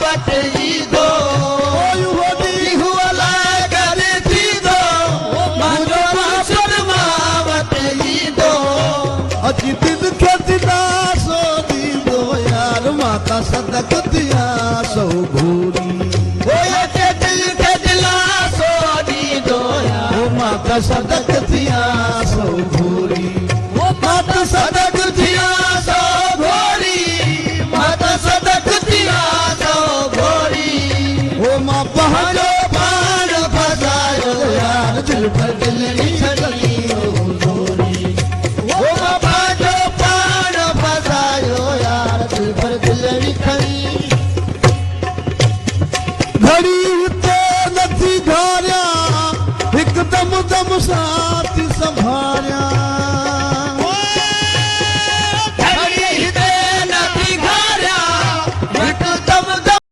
what ईंदो हुअला करे थींदो मुंहिंजो माशर मां वट ईंदो अची दिल खे दिलासो ॾींदो यार माता सदक दिया सो घोरी अचे दिल खे दिलासो ॾींदो ओ माता सदक दिया सो घोरी माता सदक थिया सो घोरी माता सदक थिया सो घोरी ओ मां पंहिंजो पाण फसायो यार दिल पर दिल छड़ी घोरी ओ मां पंहिंजो पाण फसायो यार दिल पर दिल खड़ी घड़ी हिते नथी घारिया हिकदम दम साथ संभाल